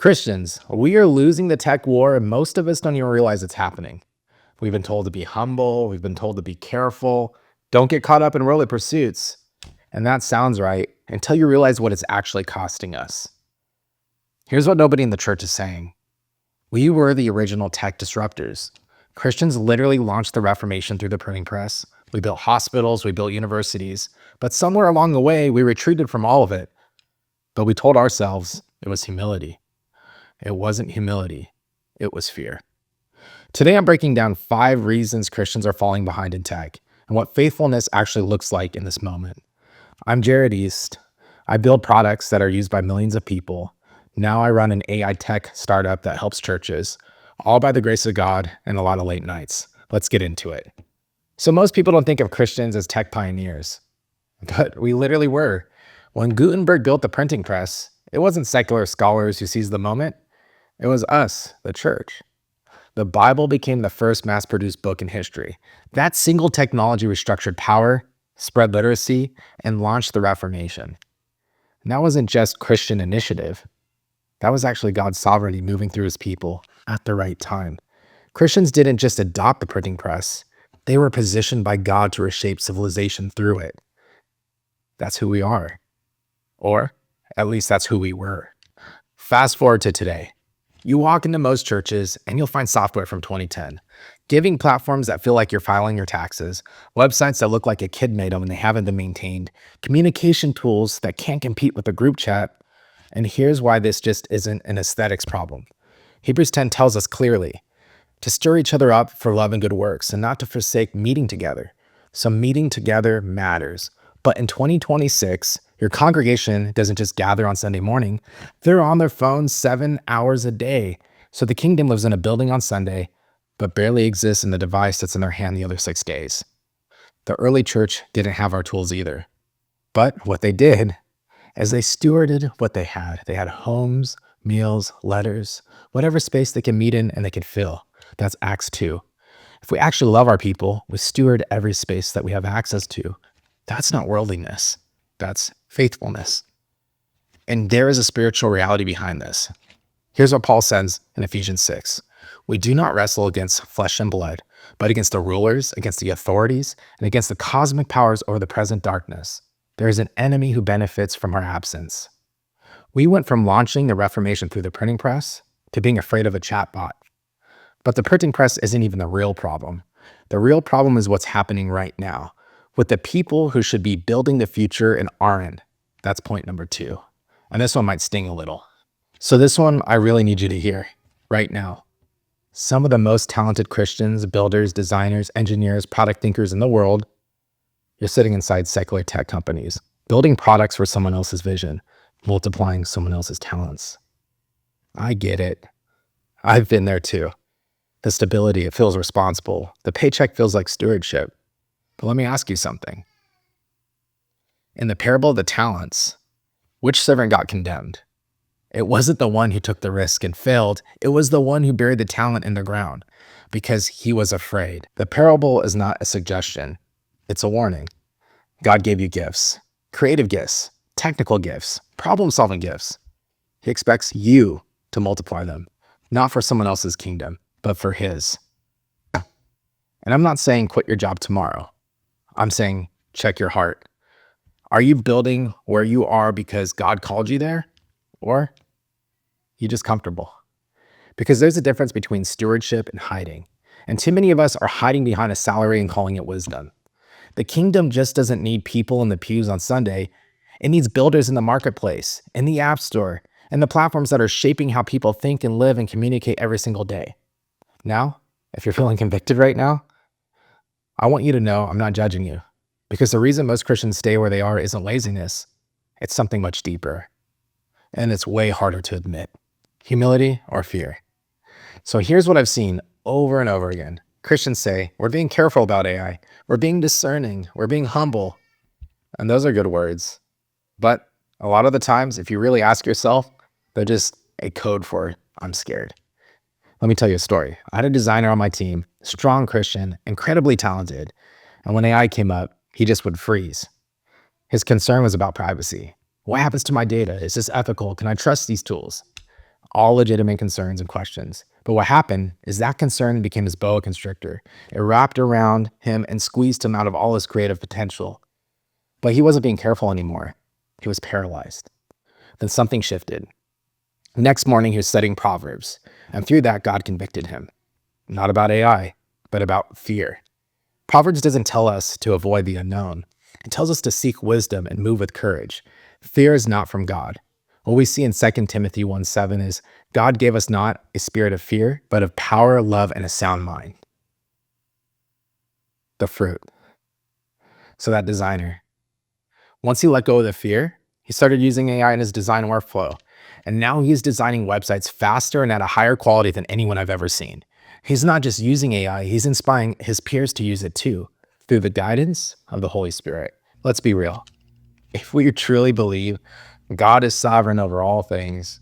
Christians, we are losing the tech war, and most of us don't even realize it's happening. We've been told to be humble. We've been told to be careful. Don't get caught up in worldly pursuits. And that sounds right until you realize what it's actually costing us. Here's what nobody in the church is saying. We were the original tech disruptors. Christians literally launched the Reformation through the printing press. We built hospitals, we built universities, but somewhere along the way, we retreated from all of it. But we told ourselves it was humility. It wasn't humility, it was fear. Today, I'm breaking down 5 reasons Christians are falling behind in tech and what faithfulness actually looks like in this moment. I'm Jared East. I build products that are used by millions of people. Now I run an AI tech startup that helps churches, all by the grace of God and a lot of late nights. Let's get into it. So most people don't think of Christians as tech pioneers, but we literally were. When Gutenberg built the printing press, it wasn't secular scholars who seized the moment. It was us, the church. The Bible became the first mass-produced book in history. That single technology restructured power, spread literacy, and launched the Reformation. And that wasn't just Christian initiative. That was actually God's sovereignty moving through his people at the right time. Christians didn't just adopt the printing press. They were positioned by God to reshape civilization through it. That's who we are. Or at least that's who we were. Fast forward to today. You walk into most churches and you'll find software from 2010. Giving platforms that feel like you're filing your taxes, websites that look like a kid made them and they haven't been maintained, communication tools that can't compete with a group chat. And here's why this just isn't an aesthetics problem. Hebrews 10 tells us clearly to stir each other up for love and good works and not to forsake meeting together. So meeting together matters. But in 2026, your congregation doesn't just gather on Sunday morning. They're on their phones 7 hours a day. So the kingdom lives in a building on Sunday, but barely exists in the device that's in their hand the other 6 days. The early church didn't have our tools either. But what they did is they stewarded what they had. They had homes, meals, letters, whatever space they can meet in and they could fill. That's Acts 2. If we actually love our people, we steward every space that we have access to. That's not worldliness. That's faithfulness. And there is a spiritual reality behind this. Here's what Paul says in Ephesians 6. We do not wrestle against flesh and blood, but against the rulers, against the authorities, and against the cosmic powers over the present darkness. There is an enemy who benefits from our absence. We went from launching the Reformation through the printing press to being afraid of a chatbot. But the printing press isn't even the real problem. The real problem is what's happening right now with the people who should be building the future and aren't. That's point number 2. And this one might sting a little. So this one I really need you to hear right now. Some of the most talented Christians, builders, designers, engineers, product thinkers in the world, you're sitting inside secular tech companies, building products for someone else's vision, multiplying someone else's talents. I get it. I've been there too. The stability, it feels responsible. The paycheck feels like stewardship. But let me ask you something. In the parable of the talents, which servant got condemned? It wasn't the one who took the risk and failed. It was the one who buried the talent in the ground because he was afraid. The parable is not a suggestion. It's a warning. God gave you gifts, creative gifts, technical gifts, problem-solving gifts. He expects you to multiply them, not for someone else's kingdom, but for his. And I'm not saying quit your job tomorrow. I'm saying check your heart. Are you building where you are because God called you there? Or you just comfortable? Because there's a difference between stewardship and hiding. And too many of us are hiding behind a salary and calling it wisdom. The kingdom just doesn't need people in the pews on Sunday. It needs builders in the marketplace, in the app store, and the platforms that are shaping how people think and live and communicate every single day. Now, if you're feeling convicted right now, I want you to know I'm not judging you, because the reason most Christians stay where they are isn't laziness. It's something much deeper, and it's way harder to admit. Humility or fear. So here's what I've seen over and over again. Christians say, we're being careful about AI. We're being discerning. We're being humble. And those are good words. But a lot of the times, if you really ask yourself, they're just a code for I'm scared. Let me tell you a story. I had a designer on my team, strong Christian, incredibly talented. And when AI came up, he just would freeze. His concern was about privacy. What happens to my data? Is this ethical? Can I trust these tools? all legitimate concerns and questions. But what happened is that concern became his boa constrictor. It wrapped around him and squeezed him out of all his creative potential. But he wasn't being careful anymore. He was paralyzed. Then something shifted. Next morning, he was studying Proverbs, and through that, God convicted him. Not about AI, but about fear. Proverbs doesn't tell us to avoid the unknown. It tells us to seek wisdom and move with courage. Fear is not from God. What we see in 2 Timothy 1:7 is God gave us not a spirit of fear, but of power, love, and a sound mind. The fruit. So that designer, once he let go of the fear, he started using AI in his design workflow. And now he's designing websites faster and at a higher quality than anyone I've ever seen. He's not just using AI, he's inspiring his peers to use it too, through the guidance of the Holy Spirit. Let's be real. If we truly believe God is sovereign over all things,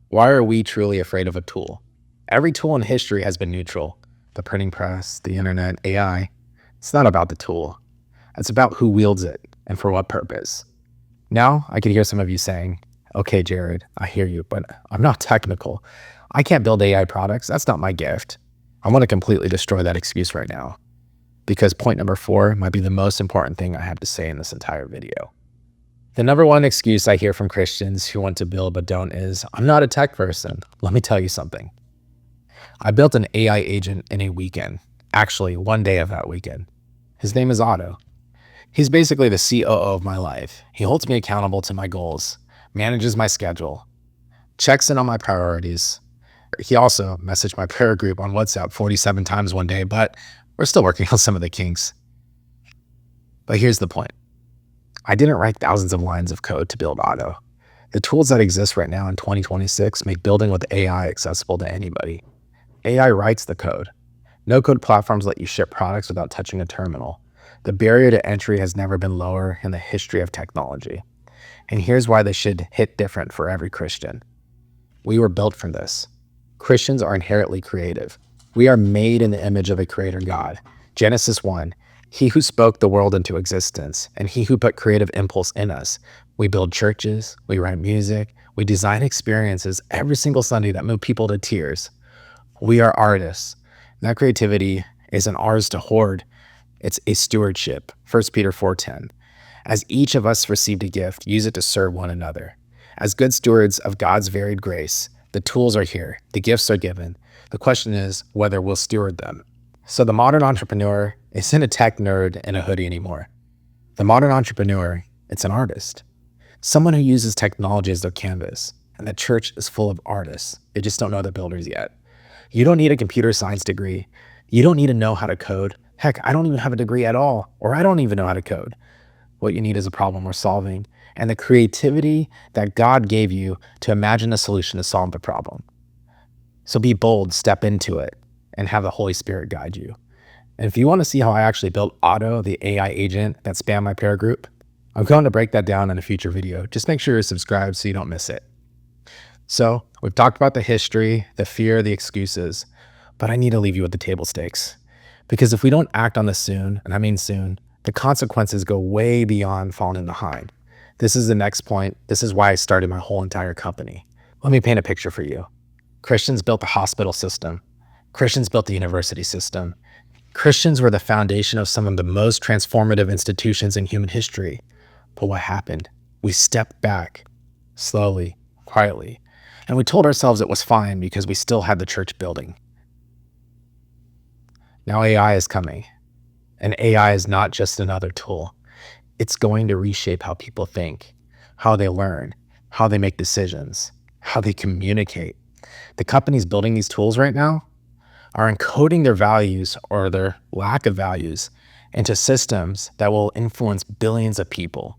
why are we truly afraid of a tool? Every tool in history has been neutral. The printing press, the internet, AI. It's not about the tool. It's about who wields it and for what purpose. Now, I could hear some of you saying, okay, Jared, I hear you, but I'm not technical. I can't build AI products. That's not my gift. I want to completely destroy that excuse right now, because point number 4 might be the most important thing I have to say in this entire video. The number one excuse I hear from Christians who want to build but don't is, I'm not a tech person. Let me tell you something. I built an AI agent in a weekend. Actually, one day of that weekend. His name is Otto. He's basically the COO of my life. He holds me accountable to my goals, manages my schedule, checks in on my priorities. He also messaged my prayer group on WhatsApp 47 times one day, but we're still working on some of the kinks. But here's the point. I didn't write thousands of lines of code to build Otto. The tools that exist right now in 2026 make building with AI accessible to anybody. AI writes the code. No-code platforms let you ship products without touching a terminal. The barrier to entry has never been lower in the history of technology. And here's why this should hit different for every Christian. We were built for this. Christians are inherently creative. We are made in the image of a creator God. Genesis 1, he who spoke the world into existence, and he who put creative impulse in us. We build churches, we write music, we design experiences every single Sunday that move people to tears. We are artists. That creativity isn't ours to hoard. It's a stewardship. 1 Peter 4:10. As each of us received a gift, use it to serve one another. As good stewards of God's varied grace, the tools are here, the gifts are given. The question is whether we'll steward them. So the modern entrepreneur isn't a tech nerd in a hoodie anymore. The modern entrepreneur, it's an artist. Someone who uses technology as their canvas. And the church is full of artists. They just don't know the builders yet. You don't need a computer science degree. You don't need to know how to code. Heck, I don't even have a degree at all, or I don't even know how to code. What you need is a problem we're solving and the creativity that God gave you to imagine a solution to solve the problem. So be bold, step into it, and have the Holy Spirit guide you. And if you want to see how I actually built Otto, the AI agent that spammed my prayer group, I'm going to break that down in a future video. Just make sure you're subscribed so you don't miss it. So we've talked about the history, the fear, the excuses, but I need to leave you with the table stakes. Because if we don't act on this soon, and I mean soon, the consequences go way beyond falling behind. This is the next point. This is why I started my whole entire company. Let me paint a picture for you. Christians built the hospital system. Christians built the university system. Christians were the foundation of some of the most transformative institutions in human history. But what happened? We stepped back, slowly, quietly, and we told ourselves it was fine because we still had the church building. Now AI is coming, and AI is not just another tool. It's going to reshape how people think, how they learn, how they make decisions, how they communicate. The companies building these tools right now are encoding their values or their lack of values into systems that will influence billions of people.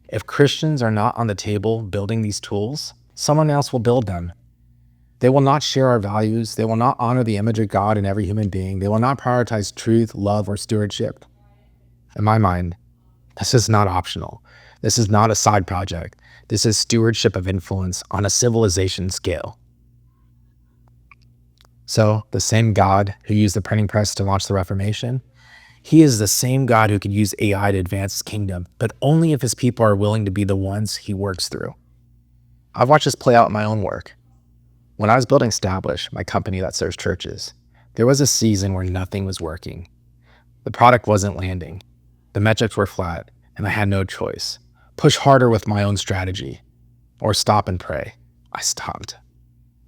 If Christians are not on the table building these tools, someone else will build them. They will not share our values. They will not honor the image of God in every human being. They will not prioritize truth, love, or stewardship. In my mind, this is not optional. This is not a side project. This is stewardship of influence on a civilization scale. So the same God who used the printing press to launch the Reformation, he is the same God who could use AI to advance his kingdom, but only if his people are willing to be the ones he works through. I've watched this play out in my own work. When I was building Establish, my company that serves churches, there was a season where nothing was working. The product wasn't landing. The metrics were flat, and I had no choice. Push harder with my own strategy, or stop and pray. I stopped.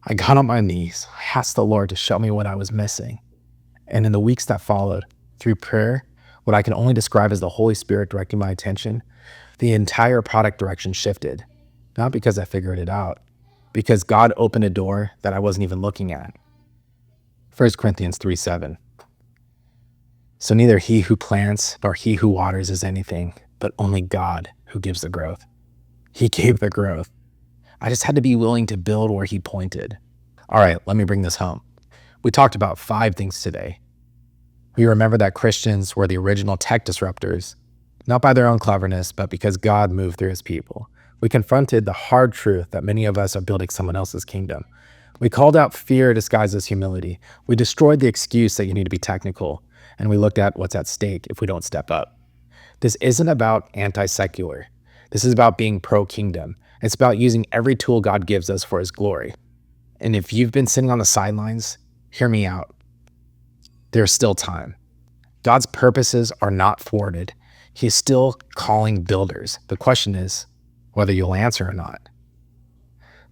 I got on my knees. I asked the Lord to show me what I was missing. And in the weeks that followed, through prayer, what I can only describe as the Holy Spirit directing my attention, the entire product direction shifted. Not because I figured it out, because God opened a door that I wasn't even looking at. 1 Corinthians 3:7. So neither he who plants nor he who waters is anything, but only God who gives the growth. He gave the growth. I just had to be willing to build where he pointed. All right, let me bring this home. We talked about 5 things today. We remember that Christians were the original tech disruptors, not by their own cleverness, but because God moved through his people. We confronted the hard truth that many of us are building someone else's kingdom. We called out fear disguised as humility. We destroyed the excuse that you need to be technical, and we looked at what's at stake if we don't step up. This isn't about anti-secular. This is about being pro-kingdom. It's about using every tool God gives us for his glory. And if you've been sitting on the sidelines, hear me out. There's still time. God's purposes are not thwarted. He's still calling builders. The question is whether you'll answer or not.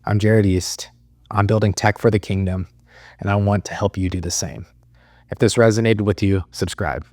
I'm Jared East. I'm building tech for the kingdom, and I want to help you do the same. If this resonated with you, subscribe.